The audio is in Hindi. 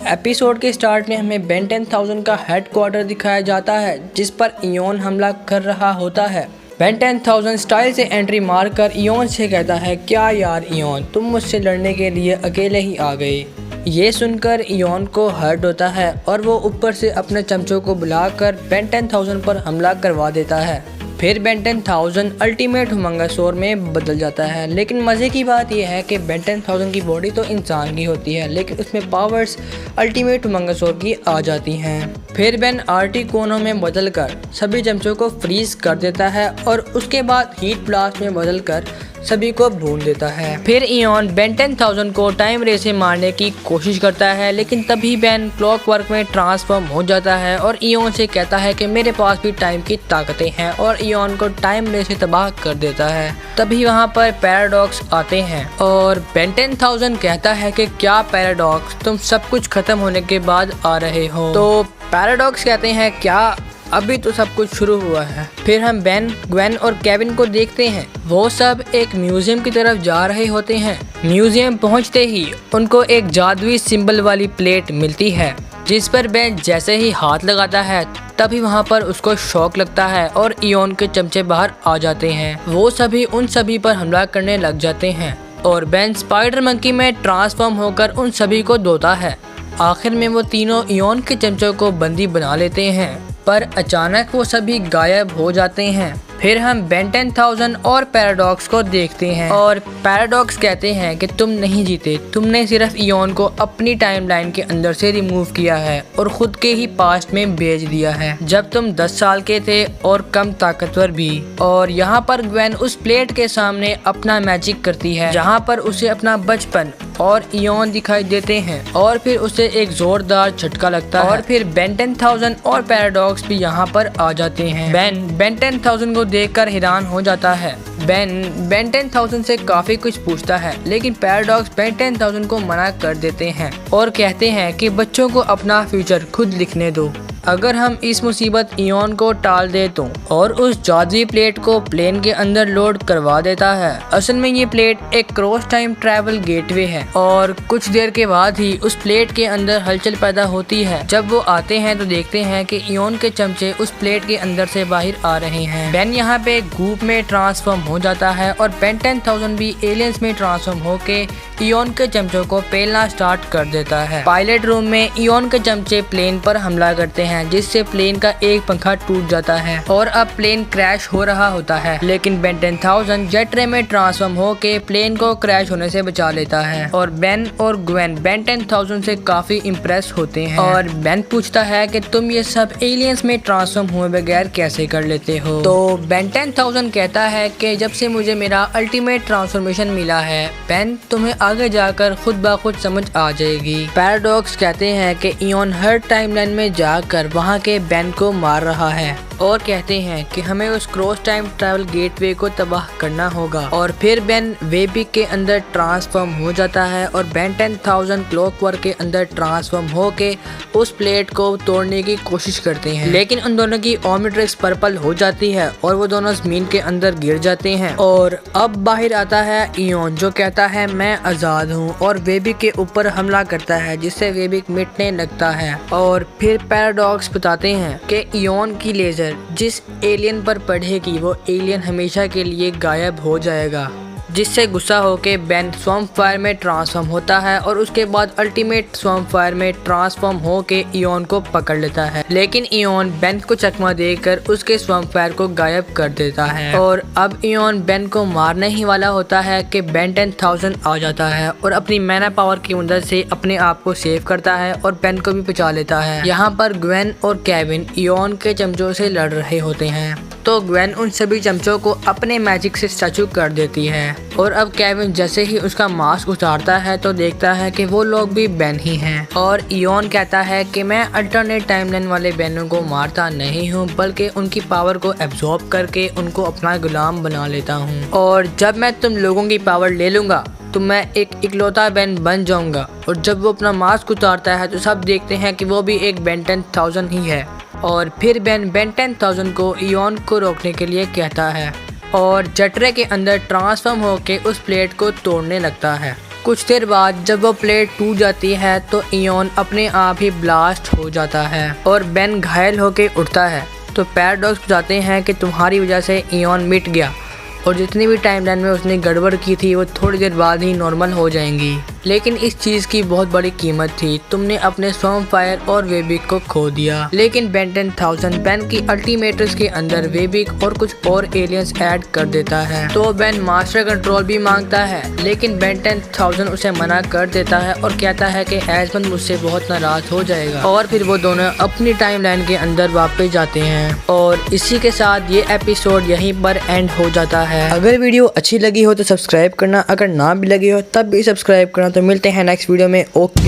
एपिसोड के स्टार्ट में हमें बेन 10,000 का हेडक्वार्टर दिखाया जाता है जिस पर इयोन हमला कर रहा होता है। बेन 10,000 स्टाइल से एंट्री मारकर इयोन से कहता है, क्या यार इयोन, तुम मुझसे लड़ने के लिए अकेले ही आ गए। ये सुनकर इयोन को हर्ट होता है और वो ऊपर से अपने चमचों को बुलाकर बेन 10,000 पर हमला करवा देता है। फिर बेन 10,000 अल्टीमेट हुमंगासोर में बदल जाता है। लेकिन मज़े की बात यह है कि बेन 10,000 की बॉडी तो इंसान की होती है, लेकिन उसमें पावर्स अल्टीमेट हुमंगासोर की आ जाती हैं। फिर बेन आर्टिकोनो में बदलकर सभी चमचों को फ्रीज कर देता है और उसके बाद हीट ब्लास्ट में बदलकर सभी को भून देता है। फिर इयोन बेन 10,000 को टाइम रे से मारने की कोशिश करता है, लेकिन तभी बेन क्लॉकवर्क में ट्रांसफॉर्म हो जाता है और इयोन से कहता है कि मेरे पास भी टाइम की ताकतें हैं और इयोन को टाइम रे से तबाह कर देता है। तभी वहाँ पर पैराडॉक्स आते हैं और बेन 10,000 कहता है कि क्या पैराडॉक्स, तुम सब कुछ खत्म होने के बाद आ रहे हो। तो पैराडॉक्स कहते हैं, क्या अभी तो सब कुछ शुरू हुआ है। फिर हम बेन, ग्वेन और केविन को देखते हैं। वो सब एक म्यूजियम की तरफ जा रहे होते हैं। म्यूजियम पहुंचते ही उनको एक जादुई सिंबल वाली प्लेट मिलती है जिस पर बेन जैसे ही हाथ लगाता है तभी वहां पर उसको शॉक लगता है और इयोन के चमचे बाहर आ जाते हैं। वो सभी उन सभी पर हमला करने लग जाते हैं और बेन स्पाइडर मंकी में ट्रांसफॉर्म होकर उन सभी को धोता है। आखिर में वो तीनों इयोन के चमचों को बंदी बना लेते हैं, पर अचानक वो सभी गायब हो जाते हैं। फिर हम बेन 10,000 और पैराडॉक्स को देखते हैं और पैराडॉक्स कहते हैं कि तुम नहीं जीते, तुमने सिर्फ इयोन को अपनी टाइमलाइन के अंदर से रिमूव किया है और खुद के ही पास्ट में भेज दिया है जब तुम 10 साल के थे और कम ताकतवर भी। और यहाँ पर ग्वेन उस प्लेट के सामने अपना मैजिक करती है जहाँ पर उसे अपना बचपन और इयोन दिखाई देते हैं और फिर उसे एक जोरदार झटका लगता है और फिर बेन 10,000 और पैराडॉक्स भी यहाँ पर आ जाते हैं। बेन 10,000 को देखकर हैरान हो जाता है। बेन 10,000 से काफी कुछ पूछता है, लेकिन पैराडॉक्स बेन 10,000 को मना कर देते हैं और कहते हैं कि बच्चों को अपना फ्यूचर खुद लिखने दो। अगर हम इस मुसीबत इयोन को टाल दे तो और उस जादुई प्लेट को प्लेन के अंदर लोड करवा देता है। असल में ये प्लेट एक क्रॉस टाइम ट्रैवल गेटवे है और कुछ देर के बाद ही उस प्लेट के अंदर हलचल पैदा होती है। जब वो आते हैं तो देखते हैं कि इयोन के चमचे उस प्लेट के अंदर से बाहर आ रहे हैं। बेन यहाँ पे गूप में ट्रांसफॉर्म हो जाता है और बेन 10,000 भी एलियंस में ट्रांसफॉर्म होके इयोन के चमचों को पेलना स्टार्ट कर देता है। पायलट रूम में इयोन के चमचे प्लेन पर हमला करते हैं जिससे प्लेन का एक पंखा टूट जाता है और अब प्लेन क्रैश हो रहा होता है, लेकिन बेन 10,000 जेट रे में ट्रांसफॉर्म होके प्लेन को क्रैश होने से बचा लेता है। और बेन और ग्वेन बेन 10,000 से काफी इम्प्रेस होते हैं और बेन पूछता है कि तुम ये सब एलियंस में ट्रांसफॉर्म हुए बगैर कैसे कर लेते हो। तो बेन 10,000 कहता है कि जब से मुझे मेरा अल्टीमेट ट्रांसफॉर्मेशन मिला है बेन, तुम्हें आगे जाकर खुद ब खुद समझ आ जाएगी। पैराडॉक्स कहते हैं कि इयोन हर टाइमलाइन में जाकर वहाँ के बेन को मार रहा है और कहते हैं कि हमें उस क्रॉस टाइम ट्रैवल गेटवे को तबाह करना होगा। और फिर बेन वेबिक के अंदर ट्रांसफॉर्म हो जाता है और बेन 10,000 क्लॉकवर्क के अंदर ट्रांसफॉर्म होके उस प्लेट को तोड़ने की कोशिश करते हैं, लेकिन उन दोनों की ओमनिट्रिक्स पर्पल हो जाती है और वो दोनों जमीन के अंदर गिर जाते हैं। और अब बाहर आता है इयोन जो कहता है मैं आजाद हूँ और वेबिक के ऊपर हमला करता है जिससे वेबिक मिटने लगता है। और फिर पैराडॉक्स बताते हैं कि इयोन की लेजर जिस एलियन पर पड़ेगी वो एलियन हमेशा के लिए गायब हो जाएगा, जिससे गुस्सा होके बेन स्वैम्प फायर में ट्रांसफॉर्म होता है और उसके बाद अल्टीमेट स्वैम्प फायर में ट्रांसफॉर्म होके इयोन को पकड़ लेता है। लेकिन इयोन बेन को चकमा देकर उसके स्वैम्प फायर को गायब कर देता है और अब इयोन बेन को मारने ही वाला होता है कि बेन 10,000 आ जाता है और अपनी मैना पावर की मदद से अपने आप को सेव करता है और बेन को भी बचा लेता है। यहाँ पर ग्वेन और केविन इयोन के चमचों से लड़ रहे होते हैं तो ग्वेन उन सभी चमचों को अपने मैजिक से स्टैचू कर देती है और अब केविन जैसे ही उसका मास्क उतारता है तो देखता है कि वो लोग भी बेन ही हैं। और इयोन कहता है कि मैं अल्टरनेट टाइमलाइन वाले बेनों को मारता नहीं हूँ बल्कि उनकी पावर को एब्जॉर्ब करके उनको अपना गुलाम बना लेता हूँ और जब मैं तुम लोगों की पावर ले लूँगा तो मैं एक इकलौता बेन बन जाऊँगा। और जब वो अपना मास्क उतारता है तो सब देखते हैं कि वो भी एक बेन 10,000 ही है। और फिर बेन 10,000 को इयोन को रोकने के लिए कहता है और जटरे के अंदर ट्रांसफॉर्म होकर उस प्लेट को तोड़ने लगता है। कुछ देर बाद जब वो प्लेट टूट जाती है तो इयोन अपने आप ही ब्लास्ट हो जाता है और बेन घायल होकर उठता है। तो पैराडॉक्स बताते हैं कि तुम्हारी वजह से इयोन मिट गया और जितनी भी टाइमलाइन में उसने गड़बड़ की थी वो थोड़ी देर बाद ही नॉर्मल हो जाएंगी। लेकिन इस चीज़ की बहुत बड़ी कीमत थी, तुमने अपने स्वॉर्मफायर और वेबिक को खो दिया। लेकिन बेन 10,000 बेन की अल्टीमेटर्स के अंदर वेबिक और कुछ और एलियंस ऐड कर देता है। तो बेन मास्टर कंट्रोल भी मांगता है, लेकिन बेन 10,000 उसे मना कर देता है और कहता है कि एजमंड मुझसे बहुत नाराज हो जाएगा। और फिर वो दोनों अपनी टाइमलाइन के अंदर वापस जाते हैं और इसी के साथ ये एपिसोड यहीं पर एंड हो जाता है। अगर वीडियो अच्छी लगी हो तो सब्सक्राइब करना, अगर ना भी लगी हो तब भी सब्सक्राइब करना। तो मिलते हैं नेक्स्ट वीडियो में। ओके।